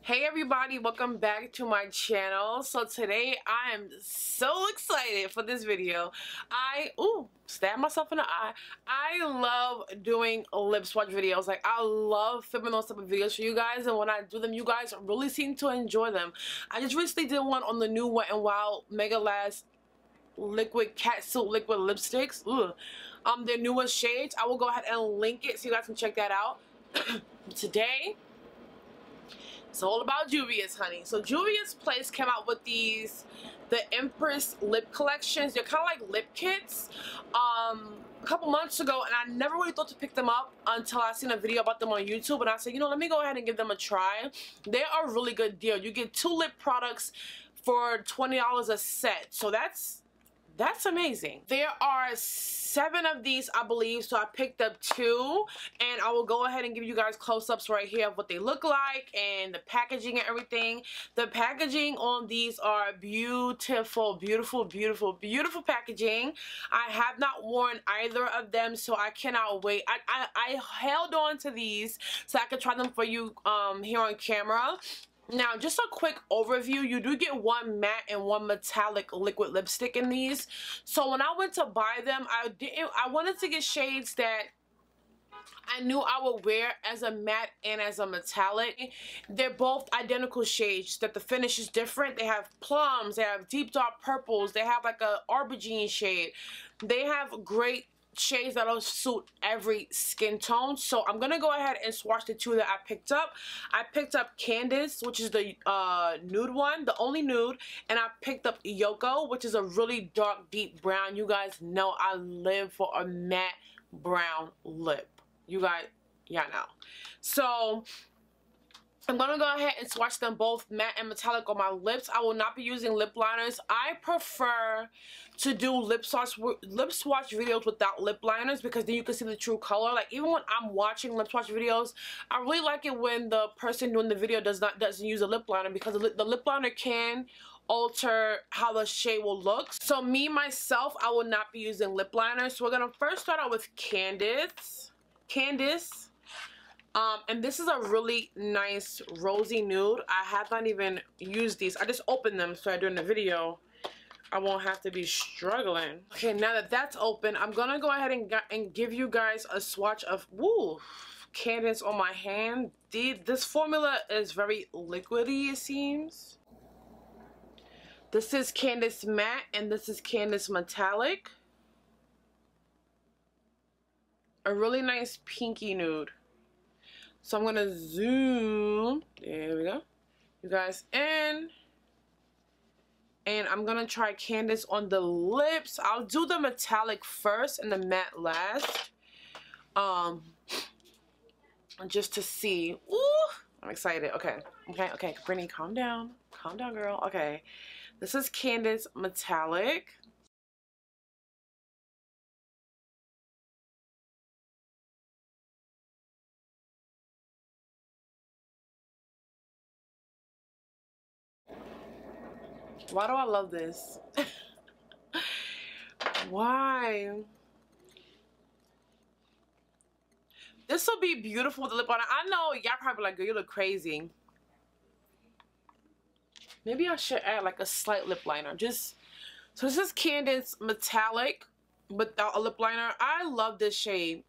Hey everybody, welcome back to my channel. So today I am so excited for this video. Stabbed myself in the eye. I love doing lip swatch videos. Like, I love filming those type of videos for you guys, and when I do them, you guys really seem to enjoy them. I just recently did one on the new Wet n Wild Mega Last liquid catsuit liquid lipsticks. Their newest shades. I will go ahead and link it so you guys can check that out. Today it's all about Juvias, honey. So Juvia's Place came out with the Empress lip collections. They're kind of like lip kits a couple months ago, and I never really thought to pick them up until I seen a video about them on YouTube, and I said, you know, let me go ahead and give them a try. They are a really good deal. You get 2 lip products for $20 a set, so that's amazing. There are 7 of these, I believe, so I picked up 2, and I will go ahead and give you guys close-ups right here of what they look like and the packaging and everything. The packaging on these are beautiful, beautiful, beautiful, beautiful packaging. I have not worn either of them, so I cannot wait. I held on to these so I could try them for you here on camera. Now, just a quick overview, you do get 1 matte and 1 metallic liquid lipstick in these. So when I went to buy them, I wanted to get shades that I knew I would wear as a matte and as a metallic. They're both identical shades, that the finish is different. They have plums, they have deep dark purples, they have like a aubergine shade. They have great shades that'll suit every skin tone. So I'm gonna go ahead and swatch the 2 that I picked up. I picked up Candace, which is the nude one, the only nude, and I picked up Yoko, which is a really dark deep brown. You guys know I live for a matte brown lip. You guys, yeah, know. So I'm going to go ahead and swatch them both matte and metallic on my lips. I will not be using lip liners. I prefer to do lip swatch videos without lip liners, because then you can see the true color. Like, even when I'm watching lip swatch videos, I really like it when the person doing the video doesn't use a lip liner, because the lip liner can alter how the shade will look. So me, myself, I will not be using lip liners. So we're going to first start out with Candace. And this is a really nice rosy nude. I have not even used these. I just opened them so during the video I won't have to be struggling. Okay, now that that's open, I'm gonna go ahead and give you guys a swatch of Candace on my hand. This formula is very liquidy, it seems. This is Candace matte and this is Candace metallic. A really nice pinky nude. So I'm going to zoom, there we go, you guys in, and I'm going to try Candace on the lips. I'll do the metallic first and the matte last, just to see. Ooh, I'm excited. Okay, Brittany, calm down, girl. Okay, this is Candace metallic. Why do I love this? Why? This will be beautiful with the lip liner. I know y'all probably like, girl, you look crazy. Maybe I should add like a slight lip liner. So this is Candace metallic without a lip liner. I love this shade.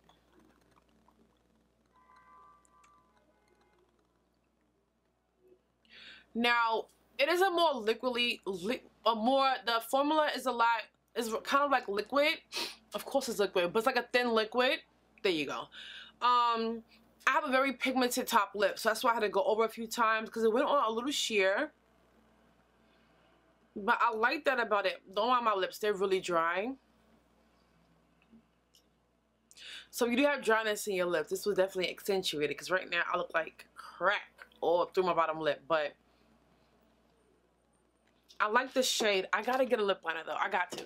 Now, it is a more liquidy, the formula is kind of like liquid. Of course it's liquid, but it's like a thin liquid. There you go. I have a very pigmented top lip, so that's why I had to go over a few times, because it went on a little sheer. But I like that about it. Don't mind my lips, they're really dry. So if you do have dryness in your lips, this will definitely accentuate it, because right now I look like crack all through my bottom lip. But I like this shade. I gotta get a lip liner though. I got to.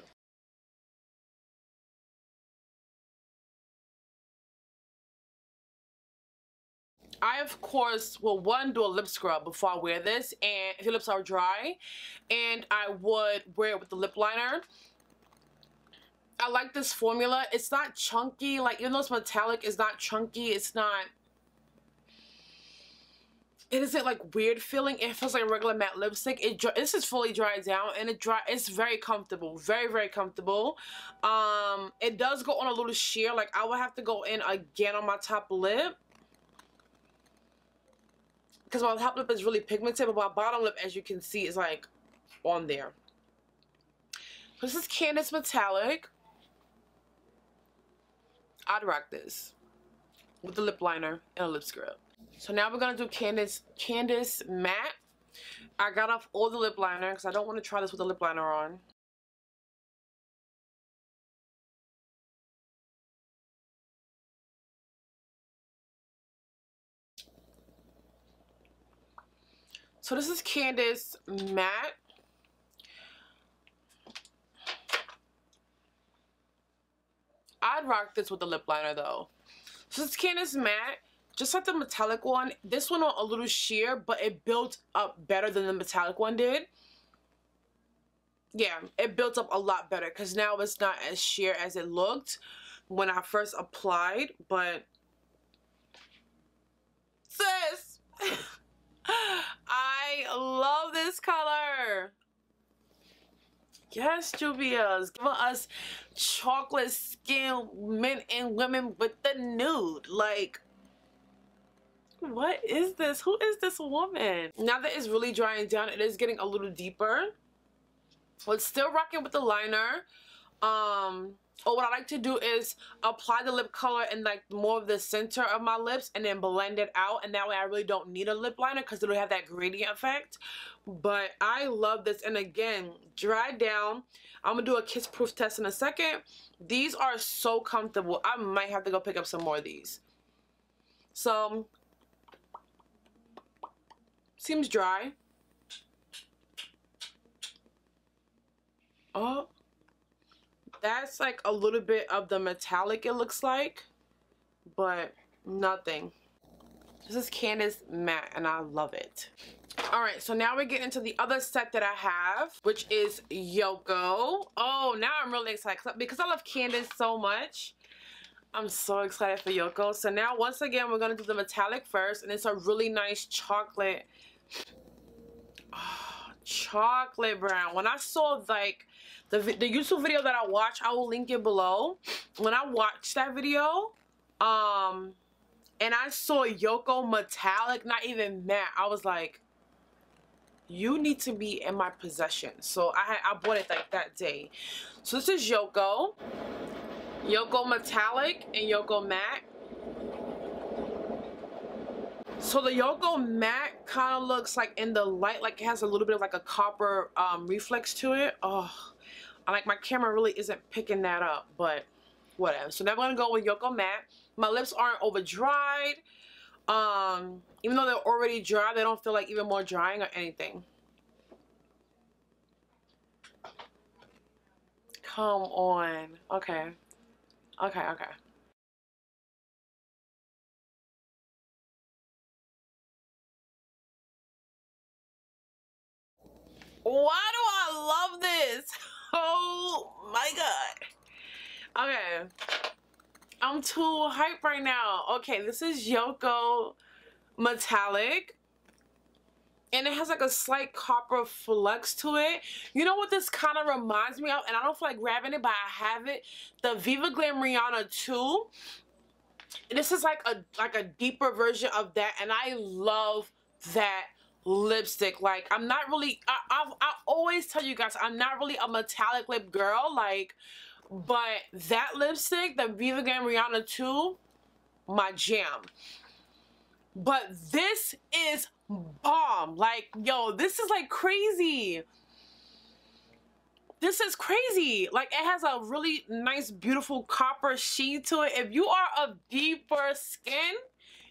I, of course, will do a lip scrub before I wear this, and if your lips are dry, and I would wear it with the lip liner. I like this formula. It's not chunky. Like, even though it's metallic, it's not chunky. It's not it isn't like weird feeling. It feels like regular matte lipstick. This is fully dried down, and it's very comfortable, very comfortable. It does go on a little sheer. Like I would have to go in again on my top lip because my top lip is really pigmented, but my bottom lip, as you can see, is like on there. This is Candace Metallic. I'd rock this with the lip liner and a lip scrub. So now we're gonna do Candace Matte. I got off all the lip liner because I don't want to try this with the lip liner on. So this is Candace Matte. I'd rock this with the lip liner though. So this is Candace Matte. Just like the metallic one, this one a little sheer, but it built up better than the metallic one did. Yeah, it built up a lot better because now it's not as sheer as it looked when I first applied, but sis, I love this color. Yes, Juvias, giving us chocolate skin men and women with the nude. Like, what is this? Who is this woman? Now that it's really drying down, it is getting a little deeper. So it's still rocking with the liner. Or what I like to do is apply the lip color in like more of the center of my lips and then blend it out, and that way I really don't need a lip liner because it'll have that gradient effect. But I love this, and again, dry down. I'm gonna do a kiss proof test in a second. These are so comfortable. I might have to go pick up some more of these. So seems dry. Oh, that's like a little bit of the metallic, it looks like, but nothing. This is Candace Matte, and I love it. Alright, so now we get into the other set that I have, which is Yoko. Oh, now I'm really excited because I love Candace so much. I'm so excited for Yoko. So now, once again, we're going to do the metallic first, and it's a really nice chocolate, chocolate brown. When I saw like the YouTube video that I watched, I will link it below. When I watched that video, and I saw Yoko metallic, not even matte, I was like, you need to be in my possession. So I bought it like that day. So this is Yoko metallic and Yoko matte. So the Yoko matte kind of looks like in the light, like it has a little bit of like a copper reflex to it. Oh, like my camera really isn't picking that up, but whatever. So now I'm gonna go with Yoko matte. My lips aren't over dried. Even though they're already dry, they don't feel like even more drying or anything. Come on. Okay. Okay. Why do I love this? Oh my god. Okay. I'm too hyped right now. Okay, this is Yoko metallic. And it has like a slight copper flex to it. You know what this kind of reminds me of? And I don't feel like grabbing it, but I have it. The Viva Glam Rihanna 2. This is like a deeper version of that. And I love that lipstick. Like, I'm not really, I always tell you guys, I'm not really a metallic lip girl. Like, but that lipstick, the Viva Glam Rihanna 2, my jam. But this is bomb. Like, yo, this is like crazy. This is crazy. Like, it has a really nice, beautiful copper sheen to it. If you are of deeper skin,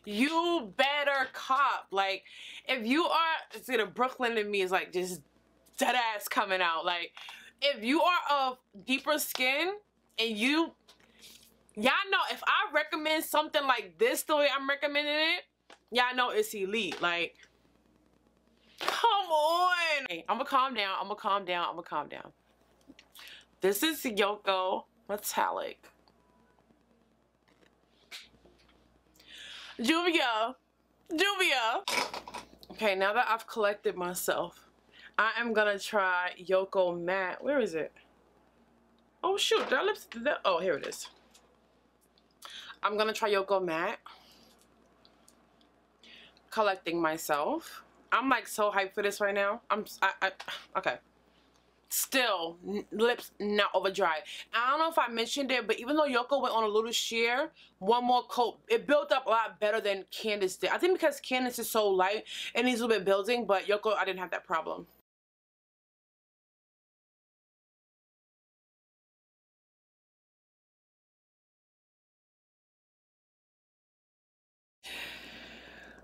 you better cop. Like, if you are, see, the Brooklyn in me is like just dead ass coming out. Like, if you are of deeper skin and y'all know if I recommend something like this the way I'm recommending it, y'all know it's elite. Like, come on. Hey, I'm gonna calm down. I'm gonna calm down. I'm gonna calm down. This is Yoko metallic. Juvia. Okay, now that I've collected myself, I am gonna try Yoko Matte. Where is it? Oh shoot, oh, here it is. I'm gonna try Yoko Matte. Collecting myself. I'm like so hyped for this right now. Okay. Still, lips not over dry. I don't know if I mentioned it, but even though Yoko went on a little sheer, one more coat, it built up a lot better than Candace did. I think because Candace is so light, it needs a little bit building, but Yoko, I didn't have that problem.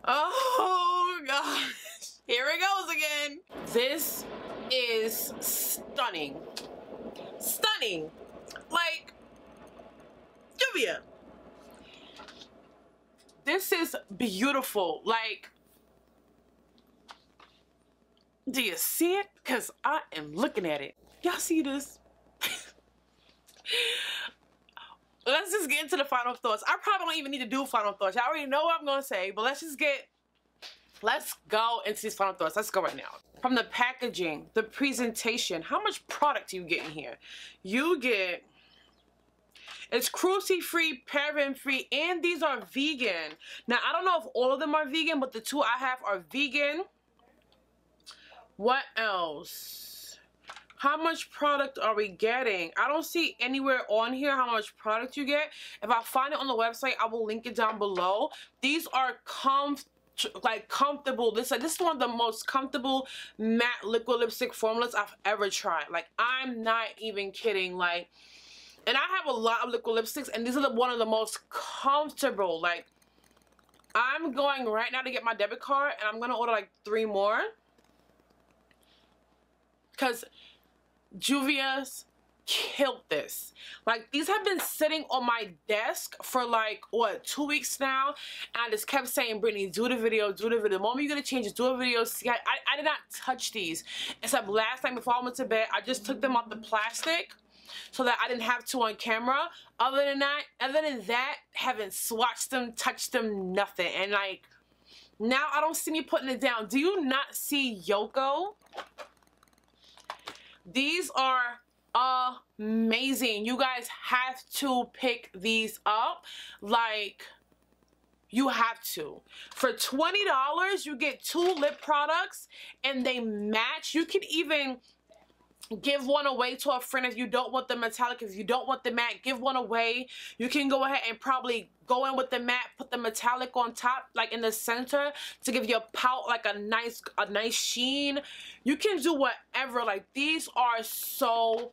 Oh gosh, here it goes again. This is stunning. Stunning. Like, Juvia. This is beautiful. Like, do you see it? Because I am looking at it. Y'all see this? Let's just get into the final thoughts. I probably don't even need to do final thoughts. I already know what I'm going to say, but let's go into these final thoughts. Let's go right now. From the packaging, the presentation, how much product do you get in here? You get, it's cruelty-free, paraben-free, and these are vegan. Now, I don't know if all of them are vegan, but the two I have are vegan. What else? How much product are we getting? I don't see anywhere on here how much product you get. If I find it on the website, I will link it down below. These are comfortable. This is one of the most comfortable matte liquid lipstick formulas I've ever tried. Like, I'm not even kidding. Like, and I have a lot of liquid lipsticks, and these are one of the most comfortable. Like, I'm going right now to get my debit card, and I'm gonna order like 3 more. Because Juvias killed this. Like, these have been sitting on my desk for like, what, 2 weeks now, and I just kept saying, Brittany, do the video, do the video. The moment you're gonna change it, do a video. See, I did not touch these, except last night before I went to bed. I just took them off the plastic so that I didn't have to on camera. Other than that, haven't swatched them, touched them, nothing. And like, now I don't see me putting it down. Do you not see Yoko? These are amazing. You guys have to pick these up. Like, you have to. For $20, you get 2 lip products and they match. You can even give one away to a friend if you don't want the metallic. If you don't want the matte, give one away. You can go ahead and probably go in with the matte, put the metallic on top, like in the center, to give your pout like a nice sheen. You can do whatever. Like, these are so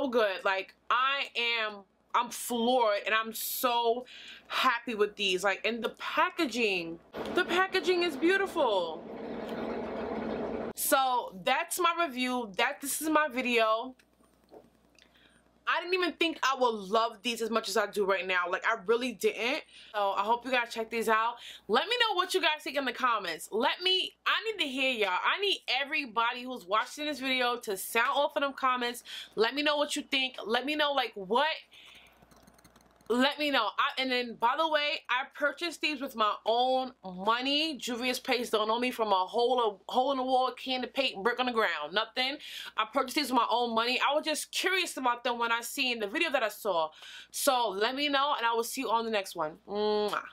good. Like, I'm floored, and I'm so happy with these. Like, and the packaging is beautiful. So that's my review. This is my video. I didn't even think I would love these as much as I do right now. Like, I really didn't. So I hope you guys check these out. Let me know what you guys think in the comments. I need to hear y'all. I need everybody who's watching this video to sound off in them comments. Let me know what you think. Let me know, like, let me know. And then, by the way, I purchased these with my own money. Juvia's Place don't owe me from a hole in the wall, can of paint, brick on the ground. Nothing. I purchased these with my own money. I was just curious about them when I seen the video that I saw. So let me know, and I will see you on the next one. Mwah.